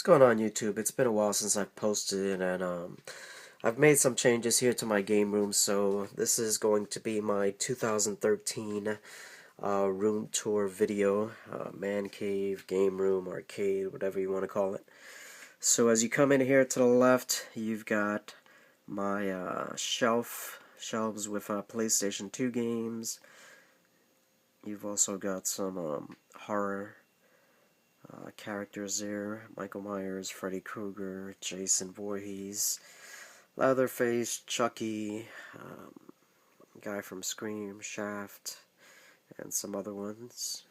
Going on YouTube? It's been a while since I've posted, and I've made some changes here to my game room. So this is going to be my 2013 room tour video, man cave, game room, arcade, whatever you want to call it. So as you come in here to the left, you've got my shelves with PlayStation 2 games. You've also got some horror characters there: Michael Myers, Freddy Krueger, Jason Voorhees, Leatherface, Chucky, guy from Scream, Shaft, and some other ones.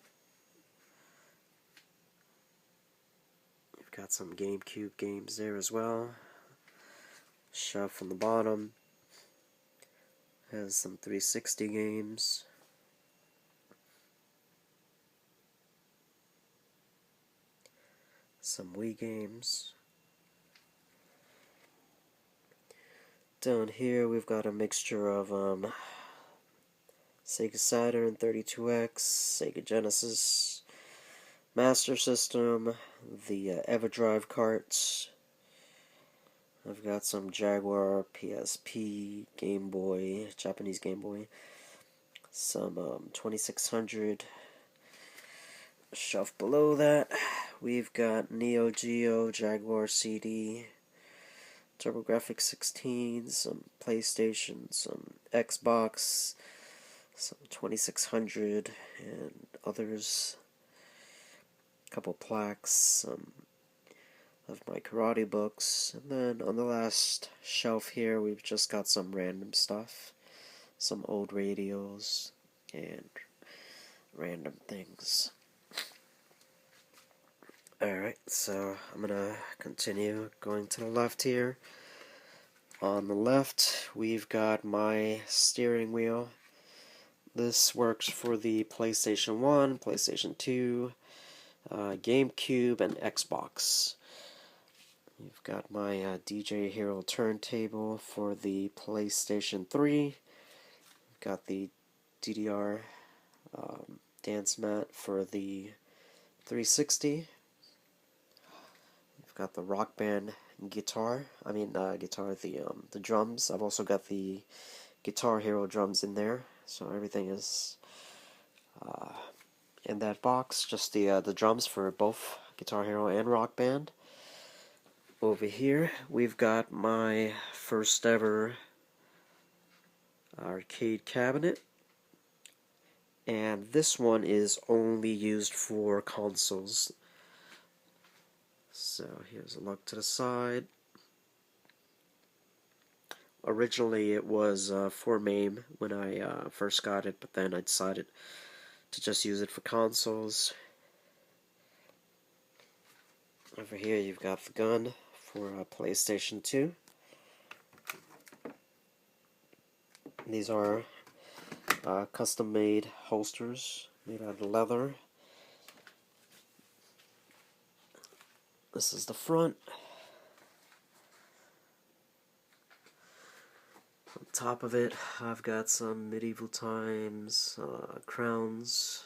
You've got some GameCube games there as well. Shelf on the bottom has some 360 games. Some Wii games. Down here we've got a mixture of Sega Saturn, 32X, Sega Genesis, Master System, the EverDrive carts. I've got some Jaguar, PSP, Game Boy, Japanese Game Boy, some 2600. Shelf below that, we've got Neo Geo, Jaguar CD, TurboGrafx 16, some PlayStation, some Xbox, some 2600, and others. A couple plaques, some of my karate books, and then on the last shelf here, we've just got some random stuff, some old radios, and random things. Alright, so I'm gonna continue going to the left here. On the left, we've got my steering wheel. This works for the PlayStation 1, PlayStation 2, GameCube, and Xbox. You've got my DJ Hero turntable for the PlayStation 3. You've got the DDR dance mat for the 360. You've got the Rock Band guitar. The drums. I've also got the Guitar Hero drums in there. So everything is in that box. Just the drums for both Guitar Hero and Rock Band. Over here, we've got my first ever arcade cabinet, and this one is only used for consoles. So here's a look to the side. Originally it was for MAME when I first got it, but then I decided to just use it for consoles. Over here you've got the gun for PlayStation 2. These are custom-made holsters made out of leather. This is the front. On top of it, I've got some medieval times crowns.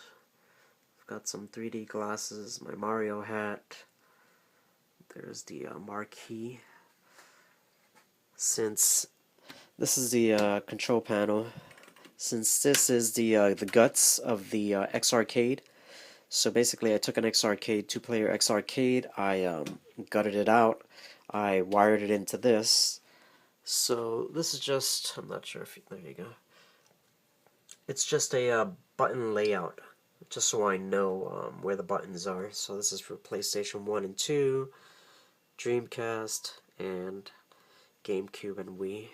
I've got some 3D glasses, my Mario hat. There's the marquee. Since this is the control panel, since this is the guts of the X-Arcade, so basically I took an X-Arcade, two-player X-Arcade, I gutted it out, I wired it into this. So this is just, I'm not sure if, there you go. It's just a button layout, just so I know where the buttons are. So this is for PlayStation 1 and 2, Dreamcast, and GameCube and Wii.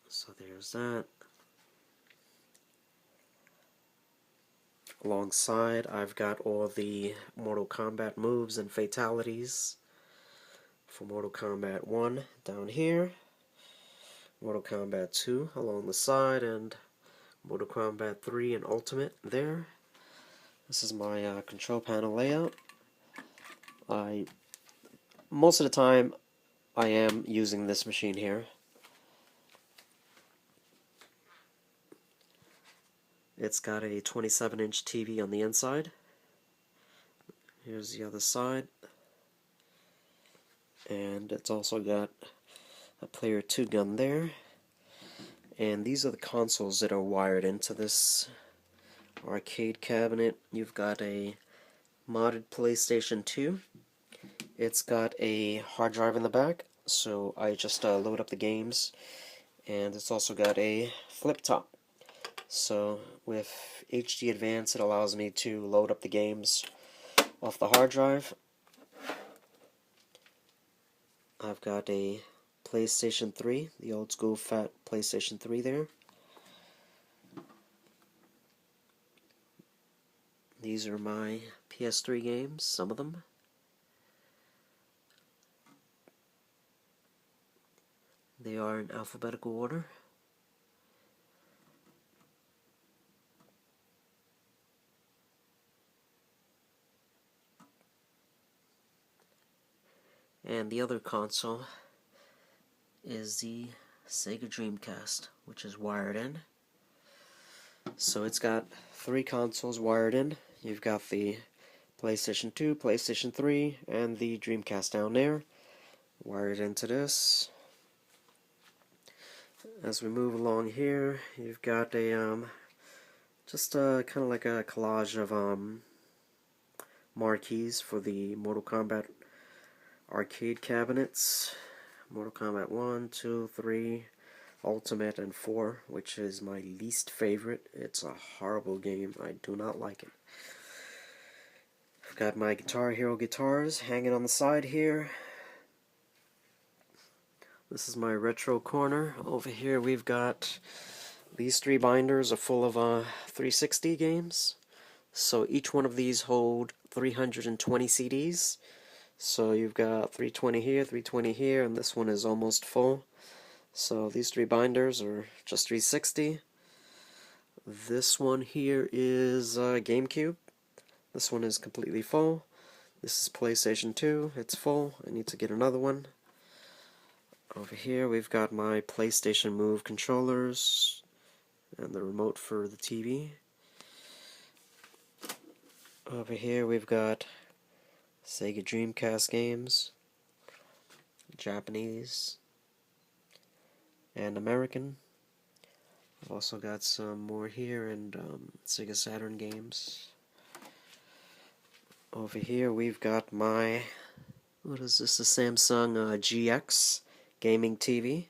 So there's that. Alongside, I've got all the Mortal Kombat moves and fatalities. For Mortal Kombat 1 down here, Mortal Kombat 2 along the side, and Mortal Kombat 3 and Ultimate there. This is my control panel layout. Most of the time I am using this machine here. It's got a 27-inch TV on the inside. Here's the other side. And it's also got a player 2 gun there. And these are the consoles that are wired into this arcade cabinet. You've got a modded PlayStation 2. It's got a hard drive in the back, so I just load up the games. And it's also got a flip top. So with HD Advance, it allows me to load up the games off the hard drive. I've got a PlayStation 3, the old school fat PlayStation 3 there. These are my PS3 games, some of them. They are in alphabetical order. And the other console is the Sega Dreamcast, which is wired in. So it's got 3 consoles wired in. You've got the PlayStation 2, PlayStation 3, and the Dreamcast down there, wired into this. As we move along here, you've got a just kind of like a collage of marquees for the Mortal Kombat arcade cabinets. Mortal Kombat 1, 2, 3, Ultimate, and 4, which is my least favorite. It's a horrible game. I do not like it. I've got my Guitar Hero guitars hanging on the side here. This is my retro corner. Over here we've got these 3 binders are full of 360 games. So each one of these hold 320 CDs. So you've got 320 here, 320 here, and this one is almost full. So these 3 binders are just 360. This one here is GameCube. This one is completely full. This is PlayStation 2. It's full. I need to get another one. Over here we've got my PlayStation Move controllers and the remote for the TV. Over here we've got Sega Dreamcast games, Japanese and American. I've also got some more here and Sega Saturn games. Over here we've got my, what is this, the Samsung GX gaming TV.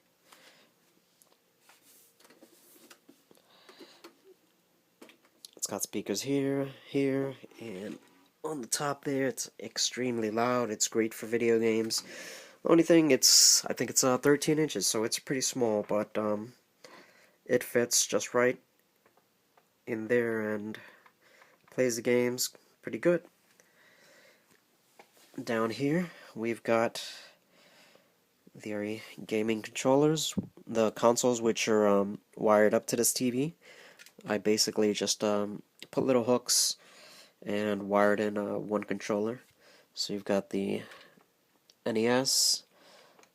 It's got speakers here, here, and on the top there. It's extremely loud. It's great for video games. The only thing, I think it's 13 inches, so it's pretty small, but it fits just right in there and plays the games pretty good. Down here we've got the gaming controllers, the consoles which are wired up to this TV. I basically just put little hooks and wired in one controller. So you've got the NES,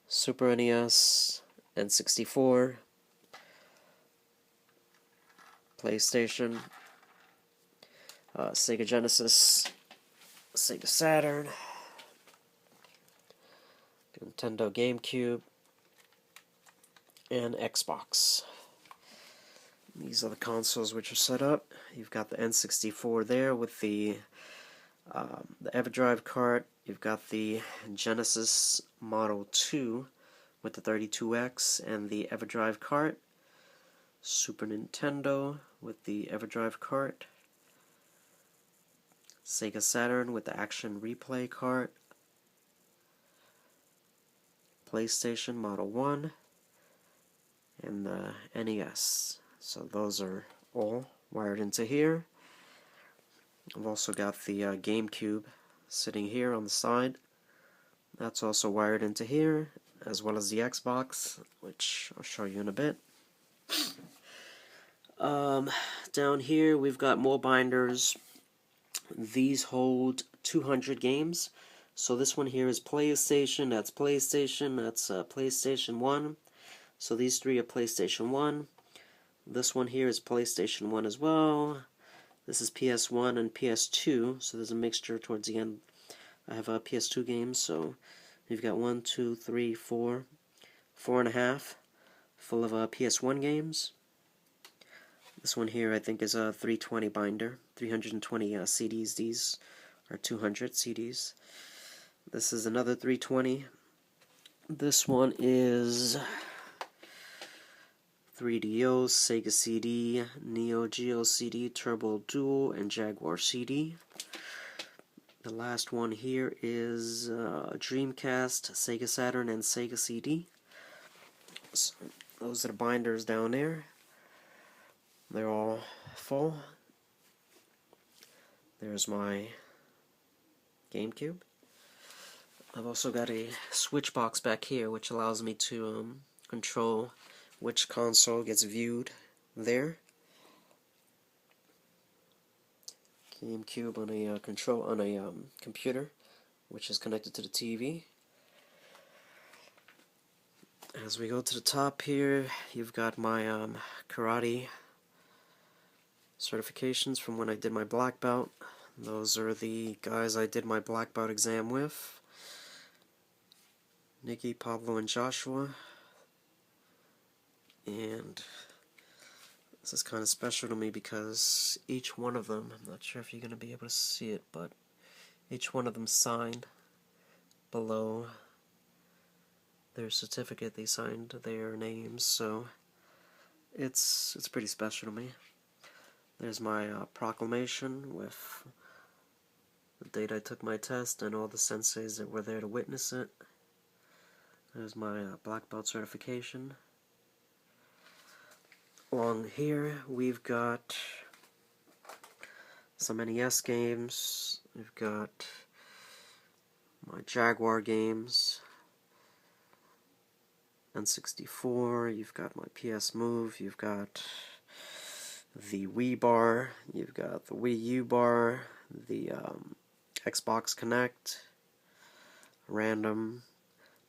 Super NES, N64, PlayStation, Sega Genesis, Sega Saturn, Nintendo GameCube, and Xbox. These are the consoles which are set up. You've got the N64 there with the EverDrive cart. You've got the Genesis Model 2 with the 32X and the EverDrive cart. Super Nintendo with the EverDrive cart. Sega Saturn with the Action Replay cart. PlayStation Model 1 and the NES. So those are all wired into here. I've also got the GameCube sitting here on the side. That's also wired into here, as well as the Xbox, which I'll show you in a bit. Down here we've got more binders. These hold 200 games. So this one here is PlayStation, that's PlayStation 1. So these 3 are PlayStation 1. This one here is PlayStation 1 as well. This is PS1 and PS2, so there's a mixture towards the end I have PS2 games, so you've got 1, 2, 3, 4, 4.5 full of PS1 games. This one here I think is a 320 binder, 320 CDs. These are 200 CDs. This is another 320. This one is 3DO, Sega CD, Neo Geo CD, Turbo Duo, and Jaguar CD. The last one here is Dreamcast, Sega Saturn, and Sega CD. So those are the binders down there. They're all full. There's my GameCube. I've also got a switch box back here, which allows me to control which console gets viewed there. GameCube on a computer, which is connected to the TV. As we go to the top here, you've got my karate certifications from when I did my black belt. Those are the guys I did my black belt exam with: Nikki, Pablo, and Joshua. And this is kind of special to me because each one of them, I'm not sure if you're going to be able to see it, but each one of them signed below their certificate. They signed their names, so it's pretty special to me. There's my proclamation with the date I took my test and all the senseis that were there to witness it. There's my black belt certification. Along here we've got some NES games. We've got my Jaguar games, N64. You've got my PS Move. You've got the Wii bar. You've got the Wii U bar. The Xbox Connect. Random.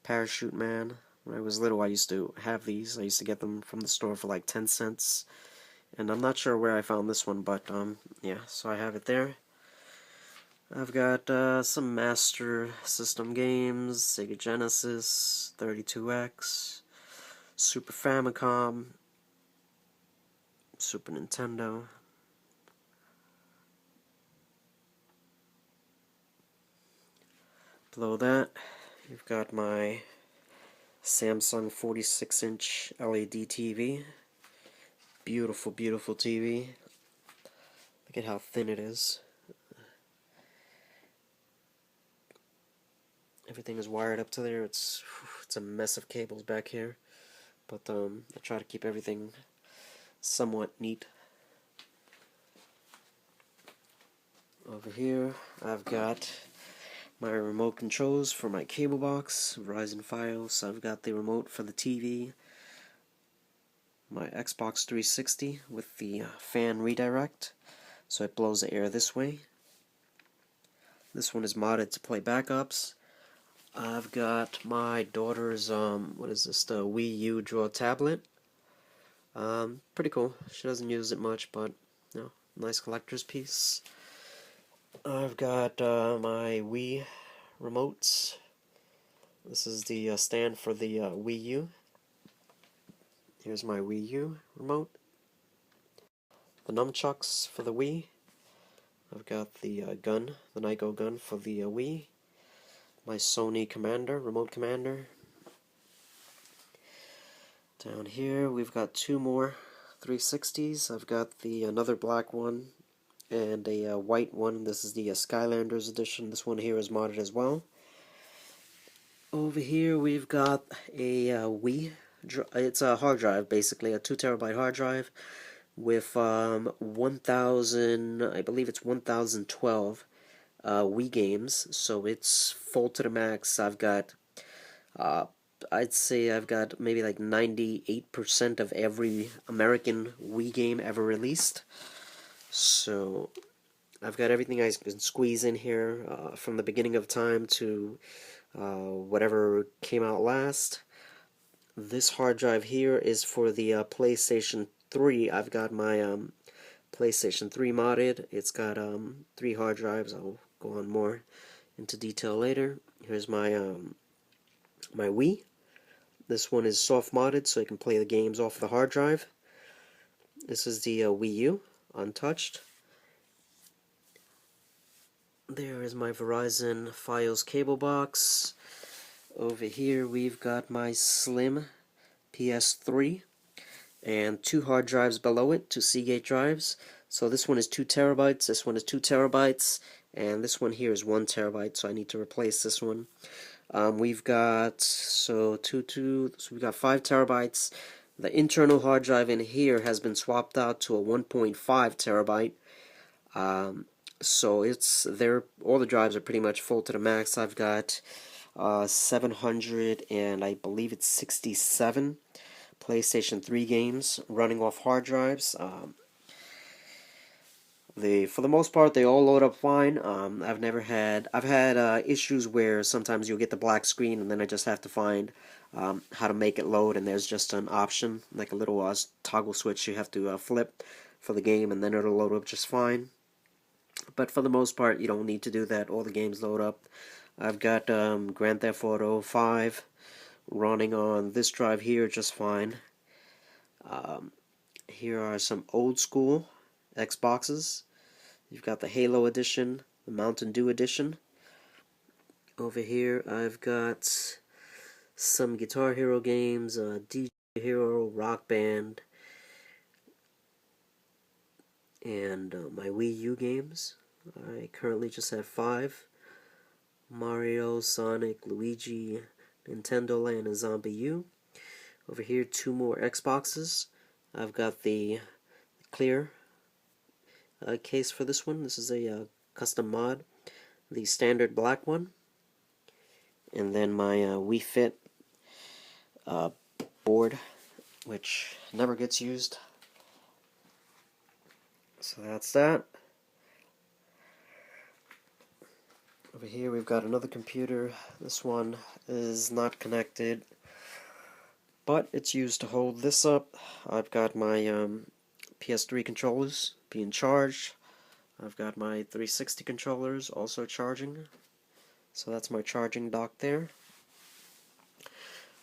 Parachute Man. When I was little, I used to have these. I used to get them from the store for like 10 cents. And I'm not sure where I found this one, but yeah, so I have it there. I've got some Master System games, Sega Genesis, 32X, Super Famicom, Super Nintendo. Below that, you've got my Samsung 46-inch LED TV. Beautiful, beautiful TV. Look at how thin it is. Everything is wired up to there. It's a mess of cables back here, but I try to keep everything somewhat neat. Over here, I've got my remote controls for my cable box, Verizon Fios. I've got the remote for the TV, my Xbox 360 with the fan redirect, so it blows the air this way. This one is modded to play backups. I've got my daughter's, what is this, the Wii U Draw tablet. Pretty cool. She doesn't use it much, but, you know, nice collector's piece. I've got my Wii remotes. This is the stand for the Wii U. Here's my Wii U remote. The nunchucks for the Wii. I've got the gun, the Nyko gun for the Wii. My Sony Commander, remote commander. Down here we've got two more 360s. I've got the another black one and a white one. This is the Skylanders edition. This one here is modded as well. Over here we've got a Wii. It's a hard drive, basically a 2 terabyte hard drive with 1,000, I believe it's 1,012 Wii games. So it's full to the max. I've got I'd say I've got maybe like 98% of every American Wii game ever released. So I've got everything I can squeeze in here from the beginning of time to whatever came out last. This hard drive here is for the PlayStation 3. I've got my PlayStation 3 modded. It's got 3 hard drives. I'll go on more into detail later. Here's my my Wii. This one is soft modded, so you can play the games off the hard drive. This is the Wii U, untouched. There is my Verizon Fios cable box. Over here we've got my slim PS3 and 2 hard drives below it, 2 Seagate drives. So this one is 2 terabytes, this one is 2 terabytes, and this one here is 1 terabyte, so I need to replace this one. We've got so we've got 5 terabytes. The internal hard drive in here has been swapped out to a 1.5 terabyte. So all the drives are pretty much full to the max. I've got 700 and I believe it's 67 PlayStation 3 games running off hard drives. For the most part, they all load up fine. I've had issues where sometimes you'll get the black screen and then I just have to find how to make it load, and there's just an option, like a little toggle switch you have to flip for the game, and then it'll load up just fine. But for the most part, you don't need to do that. All the games load up. I've got Grand Theft Auto 5 running on this drive here just fine. Here are some old school Xboxes. You've got the Halo edition, the Mountain Dew edition. Over here I've got some Guitar Hero games, DJ Hero, Rock Band, and my Wii U games. I currently just have 5. Mario, Sonic, Luigi, Nintendo Land, and Zombie U. Over here 2 more Xboxes. I've got the clear case for this one. This is a custom mod. The standard black one. And then my Wii Fit board, which never gets used. So that's that. Over here we've got another computer. This one is not connected, but it's used to hold this up. I've got my PS3 controllers being charged. I've got my 360 controllers also charging. So that's my charging dock there.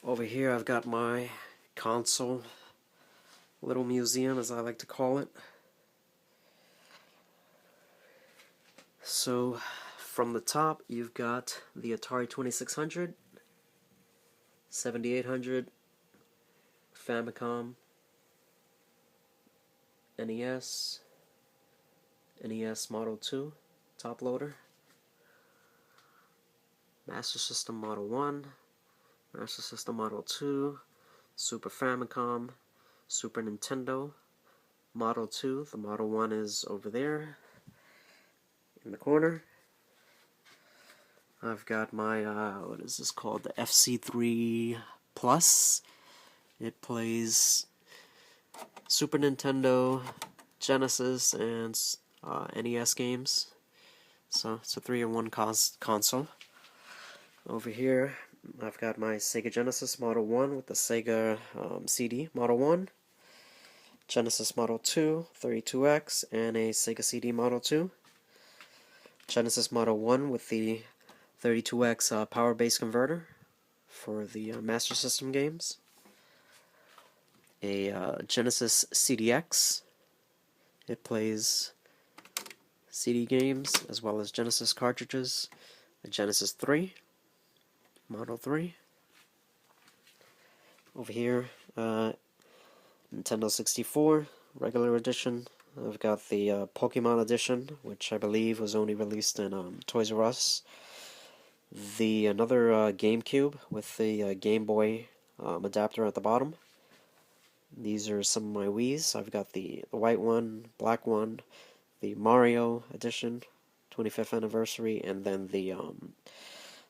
Over here I've got my console, little museum as I like to call it. So from the top you've got the Atari 2600, 7800, Famicom, NES, NES Model 2, top loader, Master System Model 1, Master System Model 2, Super Famicom, Super Nintendo, Model 2, the Model 1 is over there in the corner. I've got my, what is this called, the FC3 Plus. It plays Super Nintendo, Genesis, and NES games. So it's a 3-in-1 console. Over here I've got my Sega Genesis Model 1 with the Sega CD Model 1, Genesis Model 2, 32X, and a Sega CD Model 2. Genesis Model 1 with the 32X power base converter for the Master System games. A Genesis CDX. It plays CD games as well as Genesis cartridges. A Genesis 3, Model 3. Over here, Nintendo 64, regular edition. I've got the Pokemon edition, which I believe was only released in Toys R Us. Another GameCube with the Game Boy adapter at the bottom. These are some of my Wiis. I've got the white one, black one, the Mario edition, 25th anniversary, and then the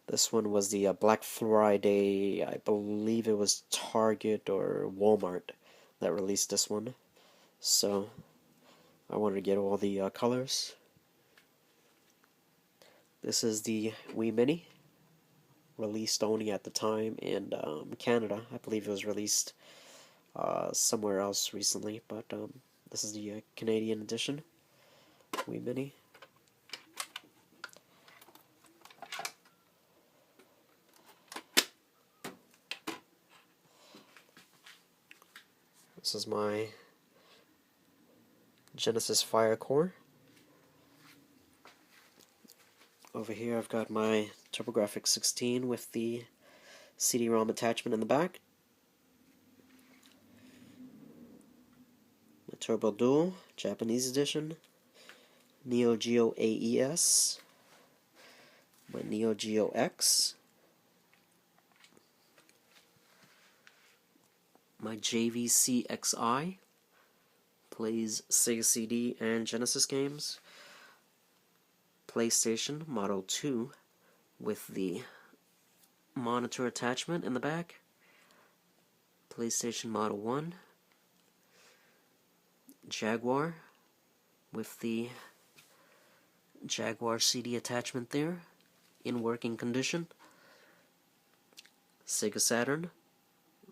this one was the Black Friday. I believe it was Target or Walmart that released this one. So I wanted to get all the colors. This is the Wii Mini, released only at the time in Canada. I believe it was released somewhere else recently, but this is the Canadian edition, Wii Mini. This is my Genesis Fire Core. Over here I've got my TurboGrafx 16 with the CD-ROM attachment in the back. My Turbo Dual, Japanese edition. Neo Geo AES. My Neo Geo X. My JVC XI. Plays Sega CD and Genesis games. PlayStation Model 2 with the monitor attachment in the back. PlayStation Model 1. Jaguar with the Jaguar CD attachment there in working condition. Sega Saturn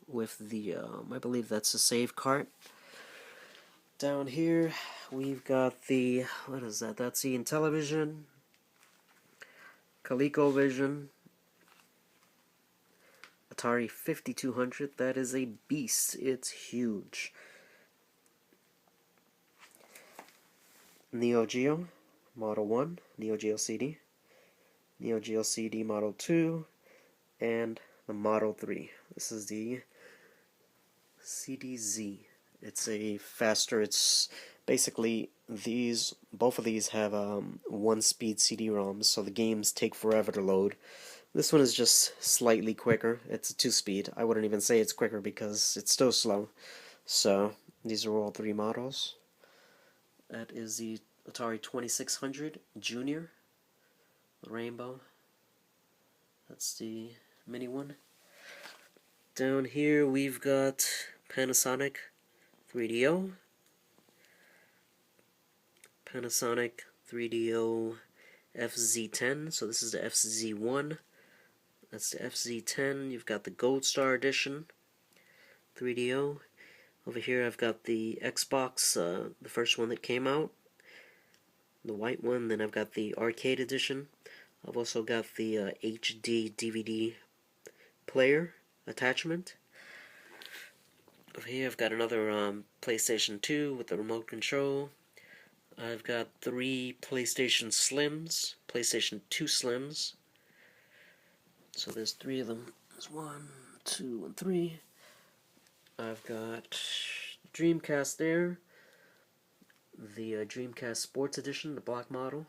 with the, I believe that's a save cart. Down here we've got the, what is that? That's the Intellivision, ColecoVision, Atari 5200. That is a beast. It's huge. Neo Geo Model 1, Neo Geo CD, Neo Geo CD Model 2, and the Model 3. This is the CDZ. It's a faster, it's basically these, both of these have one-speed CD-ROMs, so the games take forever to load. This one is just slightly quicker. It's a two-speed. I wouldn't even say it's quicker because it's still slow. So, these are all three models. That is the Atari 2600 Junior, the Rainbow. That's the mini one. Down here we've got Panasonic 3DO, Panasonic 3DO FZ10, so this is the FZ1, that's the FZ10. You've got the Gold Star Edition 3DO. Over here I've got the Xbox, the first one that came out, the white one. Then I've got the Arcade Edition. I've also got the HD DVD player attachment. Over here I've got another PlayStation 2 with the remote control. I've got 3 PlayStation Slims, PlayStation 2 Slims. So there's 3 of them. There's 1, 2, and 3. I've got Dreamcast there, the Dreamcast Sports Edition, the black model.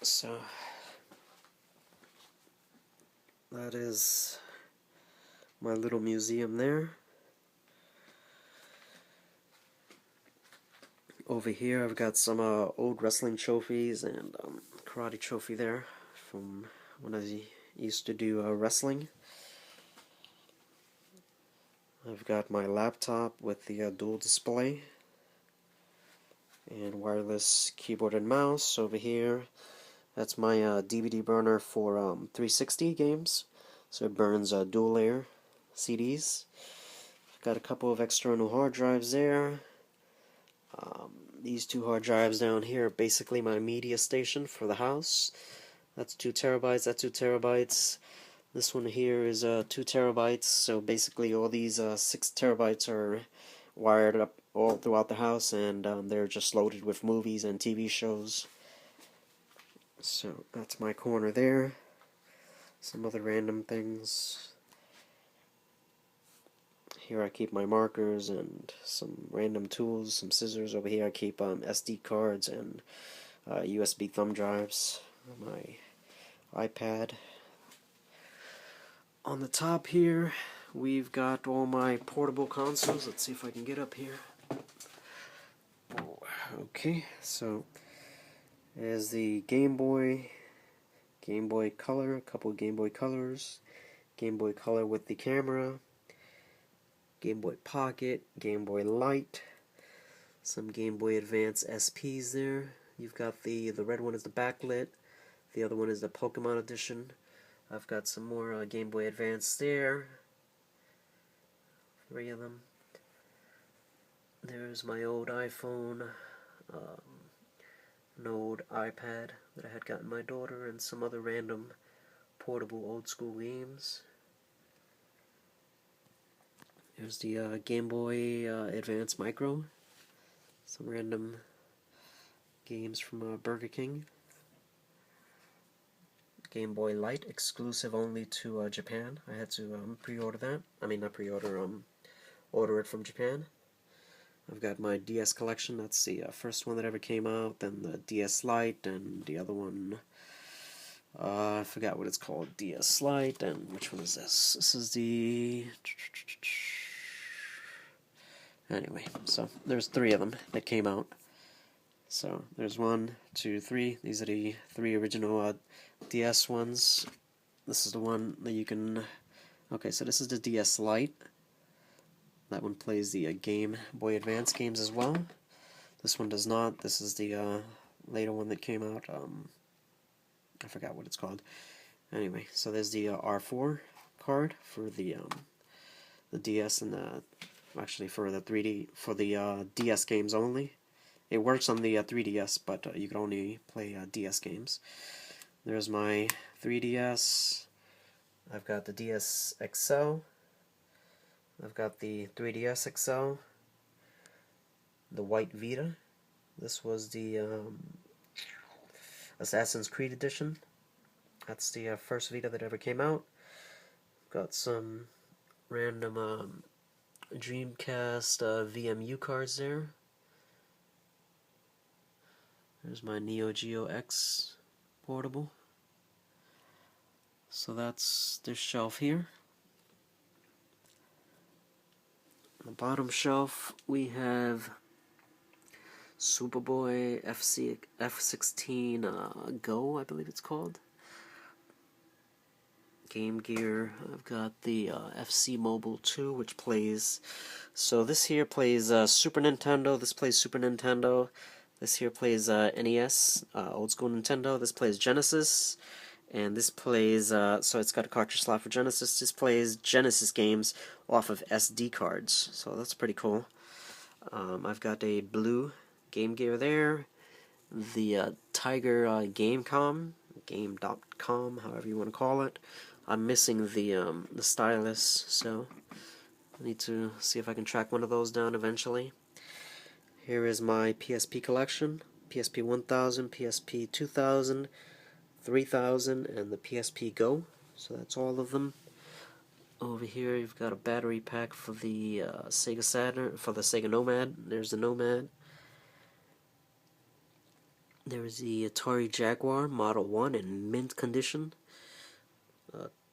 So that is my little museum there. Over here I've got some old wrestling trophies and karate trophy there from when I used to do wrestling. I've got my laptop with the dual display and wireless keyboard and mouse. Over here, that's my DVD burner for 360 games, so it burns dual layer CDs. I've got a couple of external hard drives there. These 2 hard drives down here are basically my media station for the house. That's 2 terabytes, that's 2 terabytes. This one here is 2 terabytes, so basically all these 6 terabytes are wired up all throughout the house, and they're just loaded with movies and TV shows. So that's my corner there. Some other random things. Here I keep my markers and some random tools, some scissors. Over here I keep SD cards and USB thumb drives. My iPad. On the top here, we've got all my portable consoles. Let's see if I can get up here. Okay, so there's the Game Boy Color, a couple of Game Boy Colors, Game Boy Color with the camera, Game Boy Pocket, Game Boy Light, some Game Boy Advance SPs there. You've got the red one is the backlit, the other one is the Pokemon Edition. I've got some more Game Boy Advance there. 3 of them. There's my old iPhone, an old iPad that I had gotten my daughter, and some other random portable old school games. Here's the Game Boy Advance Micro. Some random games from Burger King. Game Boy Light, exclusive only to Japan. I had to pre-order that. I mean, not pre-order, order it from Japan. I've got my DS collection. That's the first one that ever came out. Then the DS Lite, and the other one, I forgot what it's called. DS Lite, and which one is this? This is the... Anyway, so there's 3 of them that came out. So there's 1, 2, 3. These are the 3 original DS ones. This is the one that you can... Okay, so this is the DS Lite. That one plays the Game Boy Advance games as well. This one does not. This is the later one that came out. I forgot what it's called. Anyway, so there's the R4 card for the DS and actually for the 3D for the DS games only. It works on the 3DS, but you can only play DS games. There's my 3DS. I've got the DS XL. I've got the 3DS XL. The White Vita. This was the Assassin's Creed edition. That's the first Vita that ever came out. Got some random Dreamcast VMU cards there. There's my Neo Geo X portable. So that's this shelf here. On the bottom shelf we have Superboy F16 Go, I believe it's called. Game Gear. I've got the FC Mobile 2, which plays... So this here plays Super Nintendo, this plays Super Nintendo. This here plays NES, old school Nintendo. This plays Genesis. And this plays, so it's got a cartridge slot for Genesis. This plays Genesis games off of SD cards. So that's pretty cool. I've got a blue Game Gear there. The Tiger Game.com, however you want to call it. I'm missing the stylus, so I need to see if I can track one of those down eventually. Here is my PSP collection. PSP 1000, PSP 2000, 3000, and the PSP Go. So that's all of them. Over here you've got a battery pack for the Sega Saturn, for the Sega Nomad. There's the Nomad. There's the Atari Jaguar Model 1 in mint condition.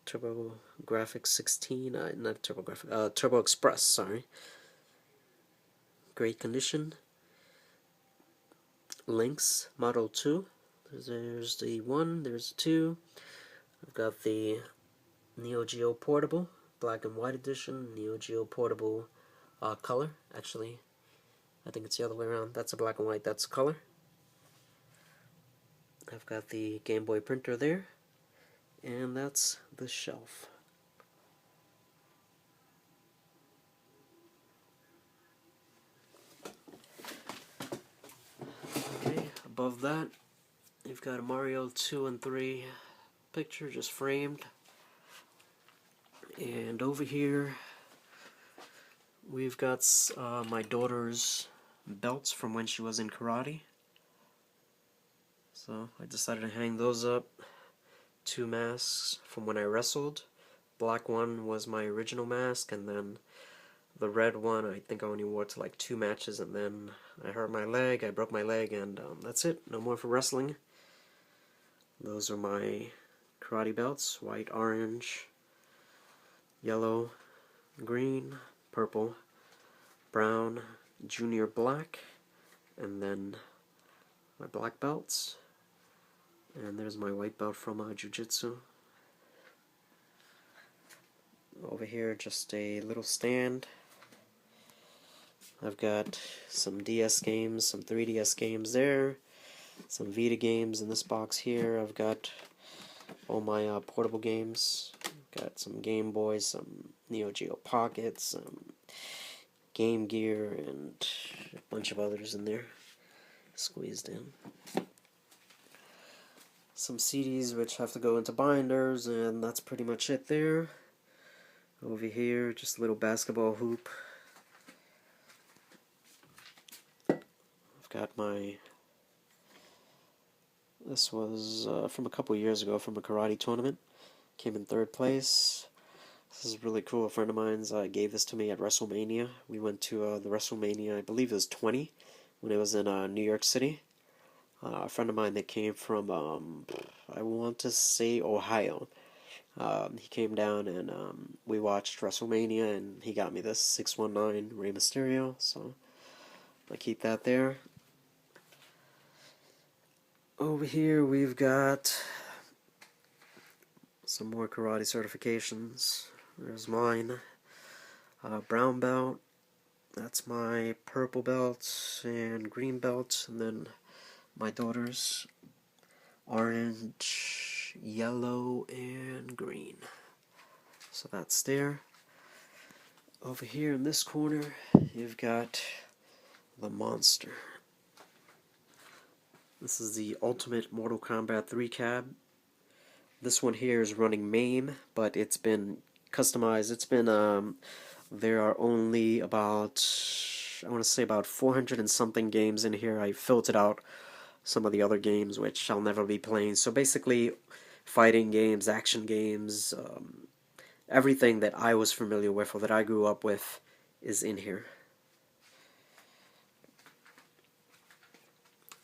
TurboGrafx 16, not TurboGrafx, Turbo Express, sorry. Great condition. Lynx Model 2. There's the 1, there's the 2. I've got the Neo Geo Portable, black and white edition, Neo Geo Portable color. Actually, I think it's the other way around. That's a black and white, that's a color. I've got the Game Boy printer there, and that's the shelf. Okay, above that, you've got a Mario 2 and 3 picture just framed. And over here, we've got my daughter's belts from when she was in karate. So I decided to hang those up. 2 masks from when I wrestled. Black one was my original mask, and then the red one I think I only wore to like 2 matches, and then I hurt my leg, I broke my leg, and that's it. No more for wrestling. Those are my karate belts. White, orange, yellow, green, purple, brown, junior black, and then my black belts. And there's my white belt from Jiu-Jitsu. Over here, just a little stand. I've got some DS games, some 3DS games there, some Vita games in this box here. I've got all my portable games. Got some Game Boys, some Neo Geo Pocket, some Game Gear, and a bunch of others in there, squeezed in. Some CDs which have to go into binders, and that's pretty much it there. Over here, just a little basketball hoop. I've got my... This was from a couple years ago from a karate tournament. Came in 3rd place. This is really cool. A friend of mine's gave this to me at WrestleMania. We went to the WrestleMania, I believe it was 20, when it was in New York City. A friend of mine that came from, I want to say Ohio. He came down and we watched WrestleMania, and he got me this 619 Rey Mysterio, so I keep that there. Over here we've got some more karate certifications. There's mine. Brown belt. That's my purple belt and green belt, and then my daughter's orange, yellow, and green. So that's there. Over here in this corner, you've got the monster. This is the Ultimate Mortal Kombat 3 cab. This one here is running MAME, but it's been customized. It's been, there are only about, I want to say about 400 and something games in here. I filtered out some of the other games which I'll never be playing. So basically, fighting games, action games, everything that I was familiar with or that I grew up with is in here.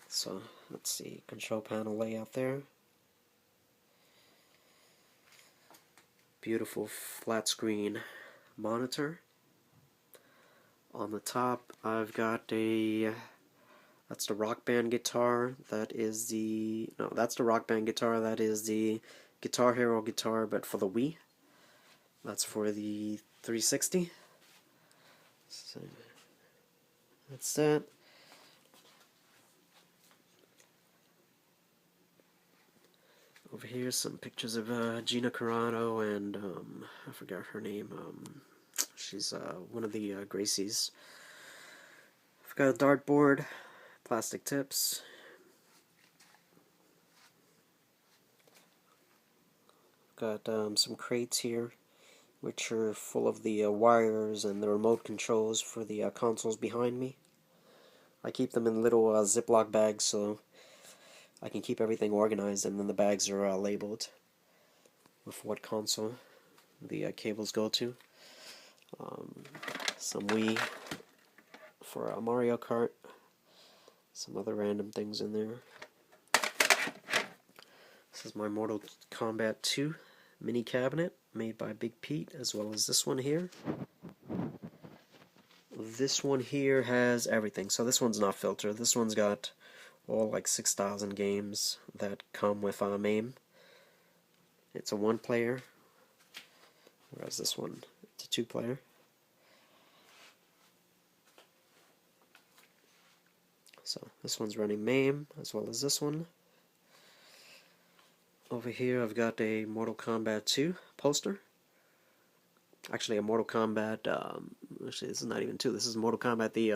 So, let's see, control panel layout there. Beautiful flat screen monitor. On the top, I've got a, that's the Rock Band guitar. That is the, no, that's the Rock Band guitar. That is the Guitar Hero guitar, but for the Wii. That's for the 360. So, that's that. Over here, some pictures of Gina Carano and I forgot her name. She's one of the Gracies. I've got a dartboard, plastic tips. Got some crates here, which are full of the wires and the remote controls for the consoles behind me. I keep them in little Ziploc bags so I can keep everything organized, and then the bags are labeled with what console the cables go to. Some Wii for Mario Kart, some other random things in there. This is my Mortal Kombat 2 mini cabinet made by Big Pete, as well as this one here. This one here has everything. So this one's not filtered. This one's got all like 6,000 games that come with MAME. It's a 1-player, whereas this one, it's a 2-player. So this one's running MAME, as well as this one. Over here I've got a Mortal Kombat 2 poster. Actually a Mortal Kombat, actually this is not even 2, this is Mortal Kombat, the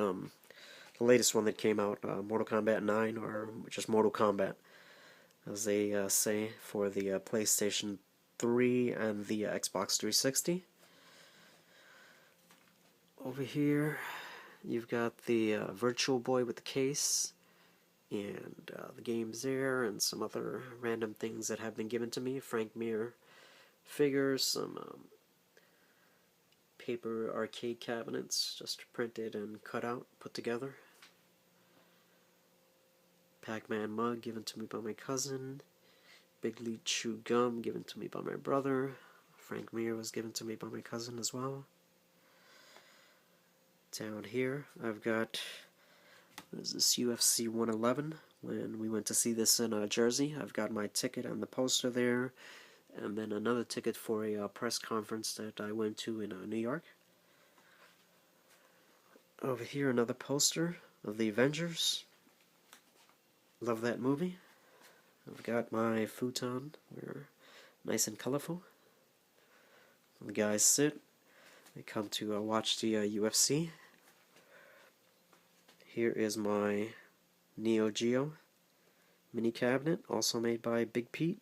latest one that came out, Mortal Kombat 9, or just Mortal Kombat, as they say, for the PlayStation 3 and the Xbox 360. Over here, you've got the Virtual Boy with the case, and the games there, and some other random things that have been given to me. Frank Mir figures, some paper arcade cabinets, just printed and cut out, put together. Pac-Man mug given to me by my cousin. Big League Chew gum given to me by my brother. Frank Mir was given to me by my cousin as well. Down here I've got, there's this UFC 111. When we went to see this in Jersey, I've got my ticket and the poster there, and then another ticket for a press conference that I went to in New York. Over here another poster of the Avengers. Love that movie. I've got my futon, we're nice and colorful. The guys sit, they come to watch the UFC. Here is my Neo Geo mini cabinet, also made by Big Pete.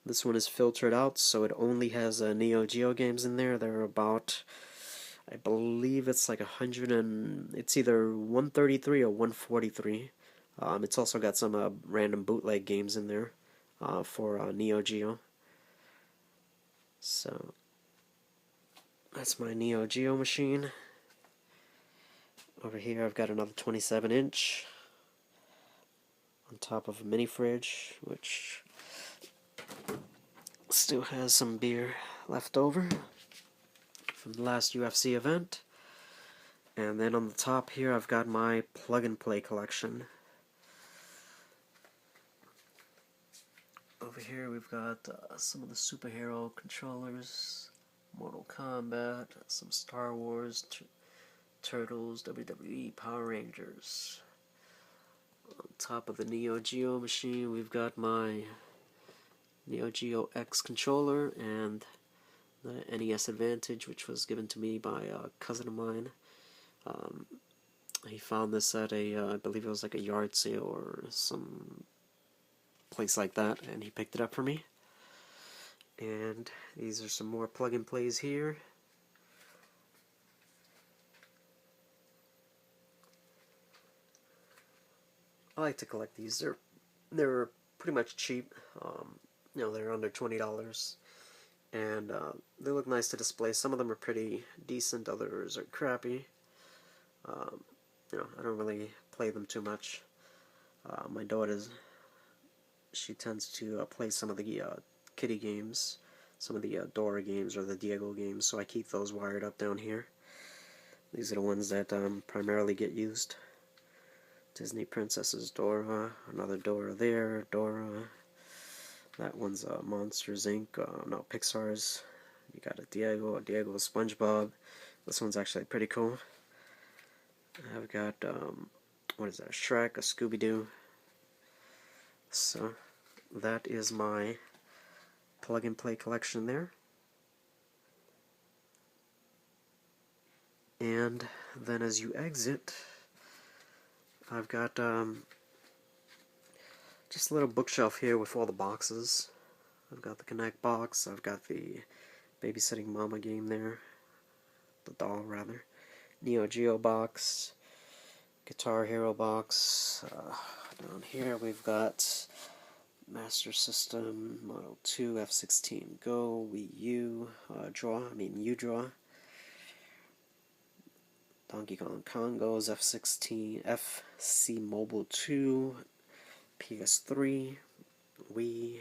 This one is filtered out, so it only has Neo Geo games in there. They're about, I believe it's like 100 and it's either 133 or 143. It's also got some random bootleg games in there for Neo Geo. So that's my Neo Geo machine. Over here I've got another 27-inch on top of a mini fridge, which still has some beer left over from the last UFC event. And then on the top here I've got my plug-and-play collection. Over here we've got some of the superhero controllers, Mortal Kombat, some Star Wars, Turtles, WWE, Power Rangers. On top of the Neo Geo machine we've got my Neo Geo X controller and the NES Advantage, which was given to me by a cousin of mine. He found this at I believe it was like a yard sale or some place like that, and he picked it up for me. And these are some more plug-and-plays here. I like to collect these. They're pretty much cheap. They're under $20, and they look nice to display. Some of them are pretty decent, others are crappy. I don't really play them too much. My daughter, she tends to play some of the kitty games, some of the Dora games or the Diego games, so I keep those wired up down here. These are the ones that primarily get used. Disney Princesses, Dora, another Dora there, Dora. That one's Monsters Inc. No, Pixar's. You got a Diego, SpongeBob. This one's actually pretty cool. I've got, what is that, Shrek, a Scooby-Doo. So, that is my plug-and-play collection there. And then as you exit, I've got just a little bookshelf here with all the boxes. I've got the Connect box, I've got the Babysitting Mama game there, the doll rather, Neo Geo box, Guitar Hero box. Down here we've got Master System, Model 2, F16 Go, Wii U, U-Draw, Donkey Kong Congos, F16, FC Mobile 2, PS3, Wii,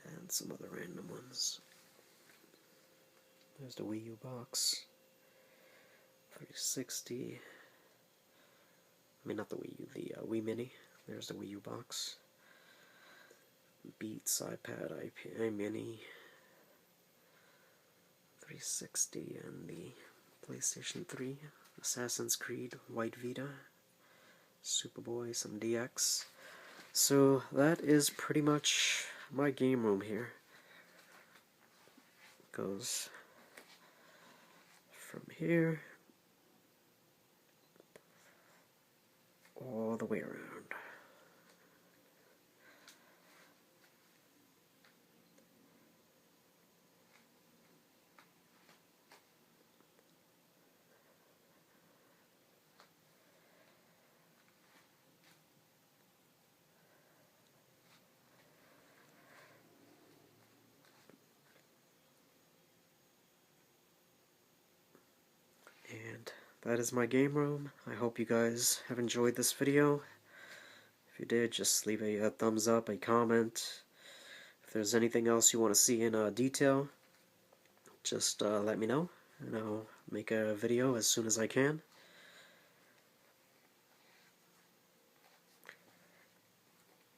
and some other random ones. There's the Wii U box, 360, not the Wii U, the Wii Mini. There's the Wii U box. Beats, iPad, iMini, 360, and the PlayStation 3, Assassin's Creed, White Vita, Superboy, some DX. So that is pretty much my game room here. It goes from here all the way around. And that is my game room. I hope you guys have enjoyed this video. If you did, just leave a thumbs up, a comment. If there's anything else you want to see in detail, just let me know, and I'll make a video as soon as I can.